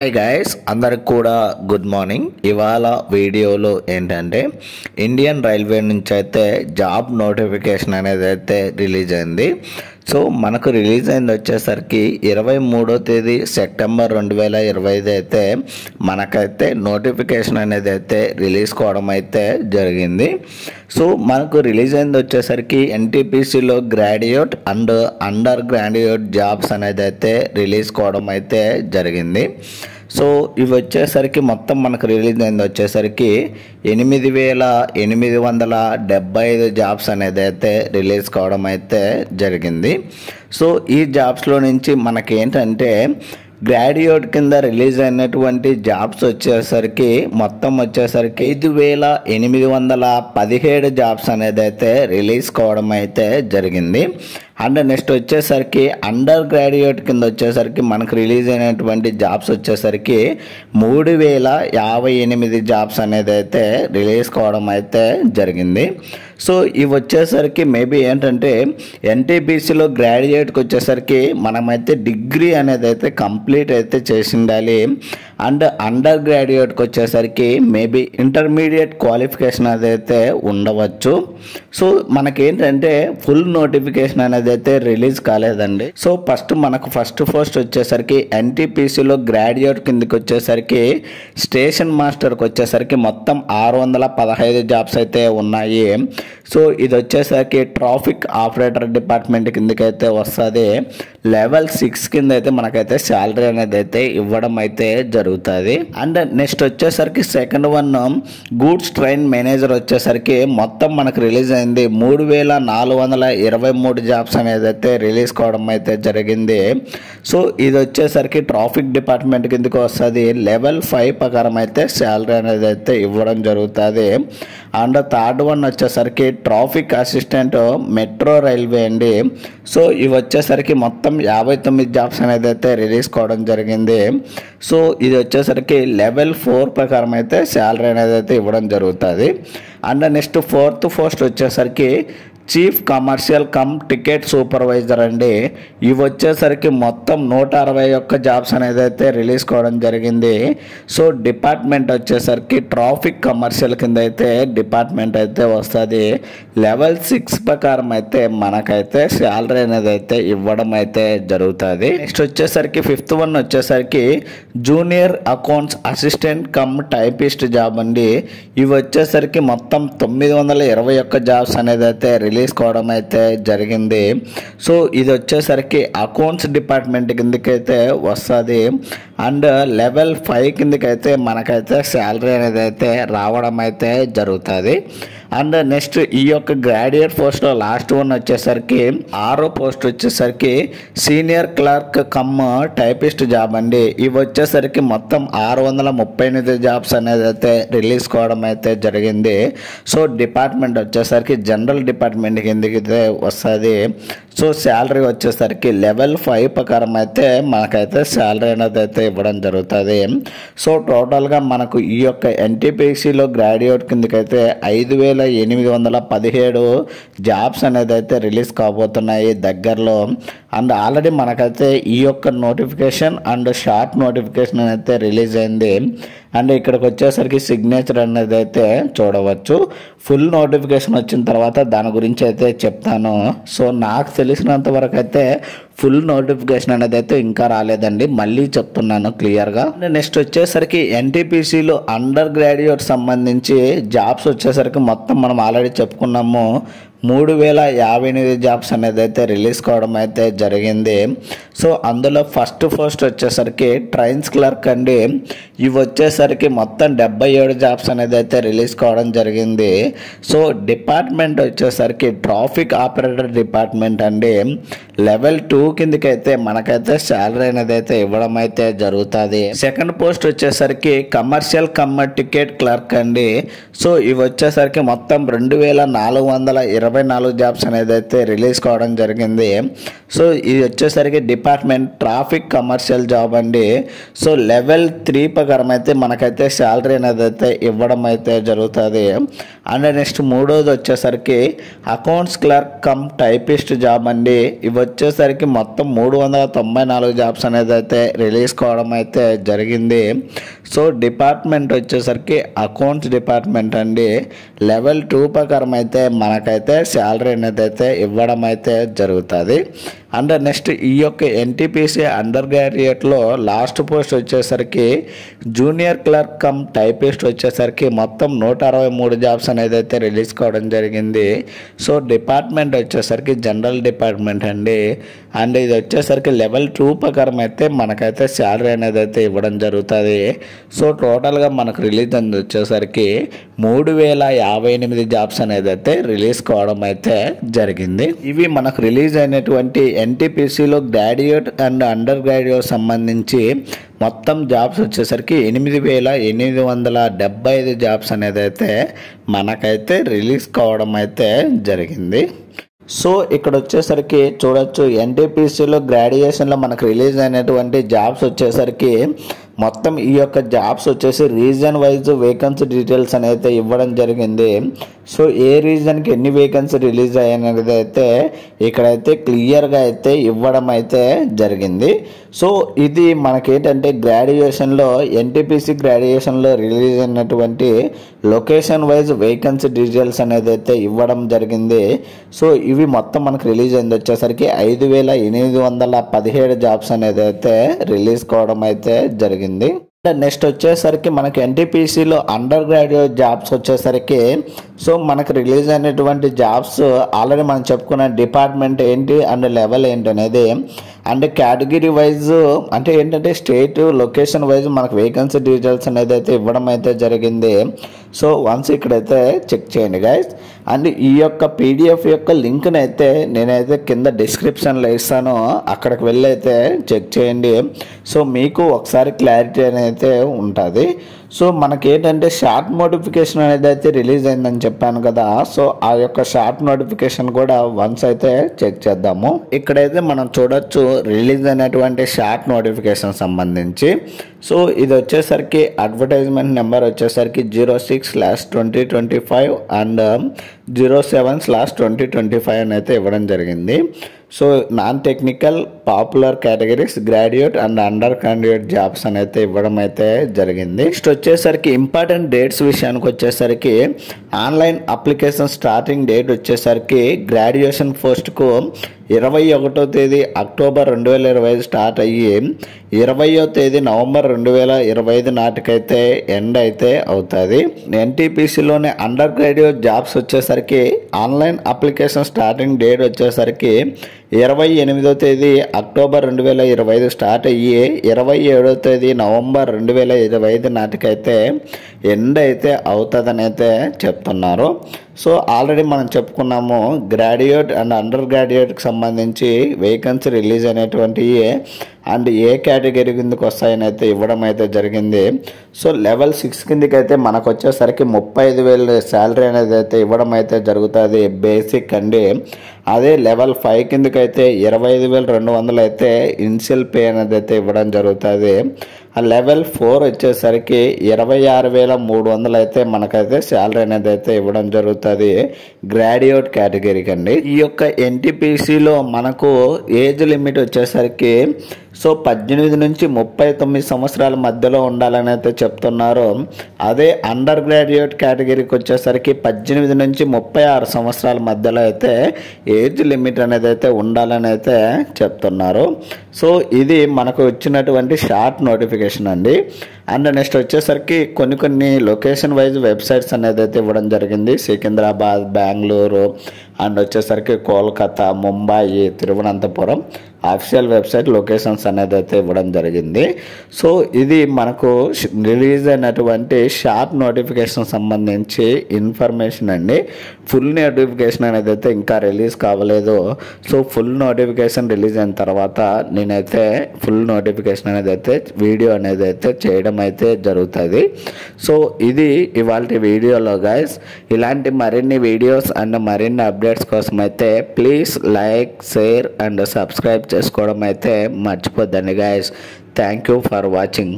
Hi guys, అందరికి కూడా good morning. ఇవాళ వీడియోలో ఏంటంటే ఇండియన్ రైల్వే నుంచి అయితే జాబ్ నోటిఫికేషన్ అనేది అయితే రిలీజ్ అయింది. సో మనకు రిలీజ్ అయింది వచ్చేసరికి 23వ తేదీ సెప్టెంబర్ 2025 అయితే మనకైతే నోటిఫికేషన్ అనేది అయితే రిలీజ్ కావడం అయితే జరిగింది. సో మనకు రిలీజ్ అయింది వచ్చేసరికి ఎన్టీపీసీలో graduate and undergraduate jobs అనేది అయితే రిలీజ్ కావడం అయితే జరిగింది. సో ఇవి వచ్చేసరికి మొత్తం మనకు రిలీజ్ అయింది వచ్చేసరికి 8,875 జాబ్స్ అనేది అయితే రిలీజ్ కావడం అయితే జరిగింది. సో ఈ జాబ్స్లో నుంచి మనకేంటంటే గ్రాడ్యుయేట్ కింద రిలీజ్ అయినటువంటి జాబ్స్ వచ్చేసరికి మొత్తం వచ్చేసరికి 5,817 జాబ్స్ అనేది అయితే రిలీజ్ కావడం అయితే జరిగింది. అండ్ నెక్స్ట్ వచ్చేసరికి అండర్ గ్రాడ్యుయేట్ కింద వచ్చేసరికి మనకు రిలీజ్ అయినటువంటి జాబ్స్ వచ్చేసరికి 3,058 జాబ్స్ అనేది అయితే రిలీజ్ కావడం అయితే జరిగింది. సో ఇవి వచ్చేసరికి మేబీ ఏంటంటే ఎన్టీపీసీలో గ్రాడ్యుయేట్కి వచ్చేసరికి మనమైతే డిగ్రీ అనేది అయితే కంప్లీట్ అయితే చేసి ఉండాలి. అండ్ అండర్ గ్రాడ్యుయేట్కి వచ్చేసరికి మేబీ ఇంటర్మీడియట్ క్వాలిఫికేషన్ అదైతే ఉండవచ్చు. సో మనకేంటంటే ఫుల్ నోటిఫికేషన్ అనేది అయితే రిలీజ్ కాలేదండి. సో మనకు ఫస్ట్ వచ్చేసరికి ఎన్టీపీసీలో గ్రాడ్యుయేట్ కిందకి వచ్చేసరికి స్టేషన్ మాస్టర్కి వచ్చేసరికి మొత్తం 615 జాబ్స్ అయితే ఉన్నాయి. సో ఇది వచ్చేసరికి ట్రాఫిక్ ఆపరేటర్ డిపార్ట్మెంట్ కిందకైతే వస్తుంది. లెవెల్ 6 కింద అయితే మనకైతే శాలరీ అనేది అయితే ఇవ్వడం అయితే జరుగుతుంది. అండ్ నెక్స్ట్ వచ్చేసరికి second one goods train manager వచ్చేసరికి మొత్తం మనకు రిలీజ్ అయింది 3,423 జాబ్స్ అనేది అయితే రిలీజ్ కావడం అయితే జరిగింది. సో ఇది వచ్చేసరికి ట్రాఫిక్ డిపార్ట్మెంట్ కిందకి వస్తుంది. లెవెల్ 5 ప్రకారం అయితే శాలరీ అనేది అయితే ఇవ్వడం జరుగుతుంది. అండ్ థర్డ్ వన్ వచ్చేసరికి ట్రాఫిక్ అసిస్టెంట్ మెట్రో రైల్వే అండి. సో ఇవి వచ్చేసరికి మొత్తం 59 జాబ్స్ అనేది అయితే రిలీజ్ కావడం జరిగింది. సో ఇది వచ్చేసరికి లెవెల్ 4 ప్రకారం అయితే శాలరీ అనేది అయితే ఇవ్వడం జరుగుతుంది. అండ్ నెక్స్ట్ ఫోర్త్ పోస్ట్ వచ్చేసరికి chief commercial come ticket supervisor అండి. ఇవి వచ్చేసరికి మొత్తం 161 జాబ్స్ అనేది అయితే రిలీజ్ కావడం జరిగింది. సో డిపార్ట్మెంట్ వచ్చేసరికి ట్రాఫిక్ కమర్షియల్ కింద అయితే డిపార్ట్మెంట్ అయితే వస్తుంది. లెవెల్ 6 ప్రకారం అయితే మనకైతే శాలరీ అనేది అయితే ఇవ్వడం అయితే జరుగుతుంది. నెక్స్ట్ వచ్చేసరికి ఫిఫ్త్ వన్ వచ్చేసరికి junior accounts assistant cum typist job అండి. ఇవి వచ్చేసరికి మొత్తం 921 జాబ్స్ అనేది అయితే రిలీజ్ కావడం అయితే జరిగింది. సో ఇది వచ్చేసరికి అకౌంట్స్ డిపార్ట్మెంట్ కిందకైతే వస్తుంది. అండ్ లెవెల్ 5 కిందకైతే మనకైతే శాలరీ అనేది అయితే రావడం అయితే జరుగుతుంది. అండ్ నెక్స్ట్ ఈ యొక్క గ్రాడ్యుయేట్ పోస్ట్లో లాస్ట్ వన్ వచ్చేసరికి 6వ పోస్ట్ వచ్చేసరికి senior clerk cum typist job అండి. ఇవి వచ్చేసరికి మొత్తం 638 జాబ్స్ అనేది అయితే రిలీజ్ కావడం అయితే జరిగింది. సో డిపార్ట్మెంట్ వచ్చేసరికి జనరల్ డిపార్ట్మెంట్ కిందకి అయితే వస్తుంది. సో శాలరీ వచ్చేసరికి లెవెల్ 5 ప్రకారం అయితే మనకైతే శాలరీ అనేది అయితే ఇవ్వడం జరుగుతుంది. సో టోటల్గా మనకు ఈ యొక్క ఎన్టీపీసీలో గ్రాడ్యుయేట్ కిందకైతే 5,817 జాబ్స్ అనేది అయితే రిలీజ్ కాబోతున్నాయి దగ్గరలో. అండ్ ఆల్రెడీ మనకైతే ఈ యొక్క నోటిఫికేషన్ అండ్ షార్ట్ నోటిఫికేషన్ అయితే రిలీజ్ అయింది. అండ్ ఇక్కడికి వచ్చేసరికి సిగ్నేచర్ అనేది అయితే చూడవచ్చు. ఫుల్ నోటిఫికేషన్ వచ్చిన తర్వాత దాని గురించి అయితే చెప్తాను. సో నాకు తెలిసినంత వరకు అయితే ఫుల్ నోటిఫికేషన్ అనేది అయితే ఇంకా రాలేదండి, మళ్ళీ చెప్తున్నాను క్లియర్గా. నెక్స్ట్ వచ్చేసరికి ఎన్టీపీసీలో అండర్ గ్రాడ్యుయేట్ సంబంధించి జాబ్స్ వచ్చేసరికి మొత్తం మనం ఆల్రెడీ చెప్పుకున్నాము 3,058 జాబ్స్ అనేది అయితే రిలీజ్ కావడం అయితే జరిగింది. సో అందులో ఫస్ట్ వచ్చేసరికి ట్రైన్స్ క్లర్క్ అండి. ఇవి వచ్చేసరికి మొత్తం 77 జాబ్స్ అనేది అయితే రిలీజ్ కావడం జరిగింది. సో డిపార్ట్మెంట్ వచ్చేసరికి ట్రాఫిక్ ఆపరేటర్ డిపార్ట్మెంట్ అండి. లెవెల్ 2 కిందకైతే మనకైతే శాలరీ అనేది అయితే ఇవ్వడం అయితే జరుగుతుంది. సెకండ్ పోస్ట్ వచ్చేసరికి కమర్షియల్ కమ్ టికెట్ క్లర్క్ అండి. సో ఇవి వచ్చేసరికి మొత్తం 2,424 జాబ్స్ అనేది అయితే రిలీజ్ కావడం జరిగింది. సో ఇది వచ్చేసరికి డిపార్ట్మెంట్ ట్రాఫిక్ కమర్షియల్ జాబ్ అండి. సో లెవెల్ 3 ప్రకారం అయితే మనకైతే శాలరీ అనేది అయితే ఇవ్వడం అయితే జరుగుతుంది. అండ్ నెక్స్ట్ మూడోది వచ్చేసరికి accounts clerk cum typist job అండి. ఇవి వచ్చేసరికి మొత్తం 394 జాబ్స్ అనేది అయితే రిలీజ్ కావడం అయితే జరిగింది. సో డిపార్ట్మెంట్ వచ్చేసరికి అకౌంట్స్ డిపార్ట్మెంట్ అండి. లెవెల్ 2 ప్రకారం అయితే మనకైతే శాలరీ అనేది అయితే ఇవ్వడం అయితే జరుగుతుంది. అండ్ నెక్స్ట్ ఈ యొక్క ఎన్టీపీసీ అండర్ గ్రాడ్యుయేట్లో లాస్ట్ పోస్ట్ వచ్చేసరికి జూనియర్ క్లర్క్ కమ్ టైపిస్ట్ వచ్చేసరికి మొత్తం 163 జాబ్స్ అనేది అయితే రిలీజ్ కావడం జరిగింది. సో డిపార్ట్మెంట్ వచ్చేసరికి జనరల్ డిపార్ట్మెంట్ అండి. అండ్ ఇది వచ్చేసరికి లెవెల్ 2 ప్రకారం అయితే మనకైతే శాలరీ అనేది అయితే ఇవ్వడం జరుగుతుంది. సో టోటల్గా మనకు రిలీజ్ అనేది వచ్చేసరికి 3058 జాబ్స్ అనేది అయితే రిలీజ్ కావడం అయితే జరిగింది. ఇవి మనకు రిలీజ్ అయినటువంటి ఎన్టీపీసీలో గ్రాడ్యుయేట్ అండ్ అండర్ గ్రాడ్యుయేట్ సంబంధించి మొత్తం జాబ్స్ వచ్చేసరికి 8875 జాబ్స్ అనేది అయితే మనకైతే రిలీజ్ కావడం అయితే జరిగింది. సో ఇక్కడ వచ్చేసరికి చూడొచ్చు ఎన్టీపీసీలో గ్రాడ్యుయేషన్లో మనకు రిలీజ్ అయినటువంటి జాబ్స్ వచ్చేసరికి మొత్తం ఈ యొక్క జాబ్స్ వచ్చేసి రీజన్ వైజ్ వేకెన్సీ డీటెయిల్స్ అనేది ఇవ్వడం జరిగింది. సో ఏ రీజన్కి ఎన్ని వేకెన్సీ రిలీజ్ అయ్యాయనేది అయితే ఇక్కడైతే క్లియర్గా అయితే ఇవ్వడం అయితే జరిగింది. సో ఇది మనకేంటంటే గ్రాడ్యుయేషన్లో ఎన్టీపీసీ గ్రాడ్యుయేషన్లో రిలీజ్ అయినటువంటి లొకేషన్ వైజ్ వేకెన్సీ డీటెయిల్స్ అనేది అయితే ఇవ్వడం జరిగింది. సో ఇవి మొత్తం మనకు రిలీజ్ అయింది వచ్చేసరికి 5817 జాబ్స్ అనేది అయితే రిలీజ్ కావడం అయితే జరిగింది. నెక్స్ట్ వచ్చేసరికి మనకి ఎన్టీపీసీలో అండర్ గ్రాడ్యుయేట్ జాబ్స్ వచ్చేసరికి సో మనకు రిలీజ్ అయినటువంటి జాబ్స్ ఆల్రెడీ మనం చెప్పుకున్న డిపార్ట్మెంట్ ఏంటి అండ్ లెవెల్ ఏంటి అనేది అండ్ కేటగిరీ వైజ్ అంటే ఏంటంటే స్టేట్ లొకేషన్ వైజ్ మనకు వేకెన్సీ డీటెయిల్స్ అనేది అయితే ఇవ్వడం అయితే జరిగింది. సో వన్స్ ఇక్కడైతే చెక్ చేయండి గైస్. అండ్ ఈ యొక్క పీడిఎఫ్ యొక్క లింక్ని అయితే నేనైతే కింద డిస్క్రిప్షన్లో ఇస్తాను, అక్కడికి వెళ్ళి అయితే చెక్ చేయండి. సో మీకు ఒకసారి క్లారిటీ అనేది ఉంటుంది. సో మనకి ఏంటంటే షార్ట్ నోటిఫికేషన్ అనేది అయితే రిలీజ్ అయిందని చెప్పాను కదా. సో ఆ యొక్క షార్ట్ నోటిఫికేషన్ కూడా వన్స్ అయితే చెక్ చేద్దాము. ఇక్కడైతే మనం చూడొచ్చు రిలీజ్ అయినటువంటి షార్ట్ నోటిఫికేషన్ సంబంధించి. సో ఇది వచ్చేసరికి అడ్వర్టైజ్మెంట్ నెంబర్ వచ్చేసరికి 06/2025 అండ్ 07/2025 అని అయితే ఇవ్వడం జరిగింది. So non technical popular categories graduate and undergraduate jobs అని అయితే ఇవ్వడం అయితే జరిగింది. నెక్స్ట్ వచ్చేసరికి ఇంపార్టెంట్ డేట్స్ విషయానికి వచ్చేసరికి ఆన్లైన్ అప్లికేషన్ స్టార్టింగ్ డేట్ వచ్చేసరికి గ్రాడ్యుయేషన్ పోస్ట్కు 21వ తేదీ అక్టోబర్ 2025 స్టార్ట్ అయ్యి 20వ తేదీ నవంబర్ 2025 నాటికైతే ఎండ్ అయితే అవుతుంది. ఎన్టీపీసీలోని అండర్ గ్రాడ్యుయేట్ జాబ్స్ వచ్చేసరికి ఆన్లైన్ అప్లికేషన్ స్టార్టింగ్ డేట్ వచ్చేసరికి 28వ తేదీ అక్టోబర్ 2025 స్టార్ట్ అయ్యి 27వ తేదీ నవంబర్ 2025 నాటికైతే ఎండ్ అయితే అవుతుందని అయితే చెప్తున్నారు. సో ఆల్రెడీ మనం చెప్పుకున్నాము గ్రాడ్యుయేట్ అండ్ అండర్ గ్రాడ్యుయేట్కి సంబంధించి వేకెన్సీ రిలీజ్ అయినటువంటి అండ్ ఏ కేటగిరీ కిందకి వస్తాయని అయితే ఇవ్వడం అయితే జరిగింది. సో లెవెల్ 6 కిందకి అయితే మనకు వచ్చేసరికి 35,000 శాలరీ అనేది అయితే ఇవ్వడం అయితే జరుగుతుంది బేసిక్ అండి. అదే లెవెల్ 5 కిందకి అయితే 25,200 అయితే ఇనిషియల్ పే అనేది అయితే ఇవ్వడం జరుగుతుంది. ఆ లెవెల్ 4 వచ్చేసరికి 26,300 అయితే మనకైతే శాలరీ అనేది అయితే ఇవ్వడం జరుగుతుంది గ్రాడ్యుయేట్ కేటగిరీకి అండి. ఈ యొక్క ఎన్టీపీసీలో మనకు ఏజ్ లిమిట్ వచ్చేసరికి సో 18 నుంచి 39 సంవత్సరాల మధ్యలో ఉండాలని అయితే చెప్తున్నారు. అదే అండర్ గ్రాడ్యుయేట్ కేటగిరీకి వచ్చేసరికి 18 నుంచి 36 సంవత్సరాల మధ్యలో అయితే ఏజ్ లిమిట్ అనేది అయితే ఉండాలని అయితే చెప్తున్నారు. సో ఇది మనకు వచ్చినటువంటి షార్ట్ నోటిఫికేషన్ అండి. అండ్ నెక్స్ట్ వచ్చేసరికి కొన్ని లొకేషన్ వైజ్ వెబ్సైట్స్ అనేది అయితే ఇవ్వడం జరిగింది. సికింద్రాబాద్, బెంగళూరు అండ్ వచ్చేసరికి Kolkata, Mumbai, Thiruvananthapuram official website locations అనేది అయితే ఇవ్వడం జరిగింది. సో ఇది మనకు రిలీజ్ అయినటువంటి షార్ట్ నోటిఫికేషన్ సంబంధించి ఇన్ఫర్మేషన్ అండి. ఫుల్ నోటిఫికేషన్ అనేది అయితే ఇంకా రిలీజ్ కావలేదు. సో ఫుల్ నోటిఫికేషన్ రిలీజ్ అయిన తర్వాత నేనైతే ఫుల్ నోటిఫికేషన్ అనేది అయితే వీడియో అనేది అయితే చేయడం అయితే జరుగుతుంది. సో ఇది ఇవాళ వీడియోలో గైస్. ఇలాంటి మరిన్ని వీడియోస్ అండ్ మరిన్ని అప్డేట్స్ కోసం అయితే please like, share and subscribe చేసుకోవడం అయితే మర్చిపోద్దండి guys. Thank you for watching.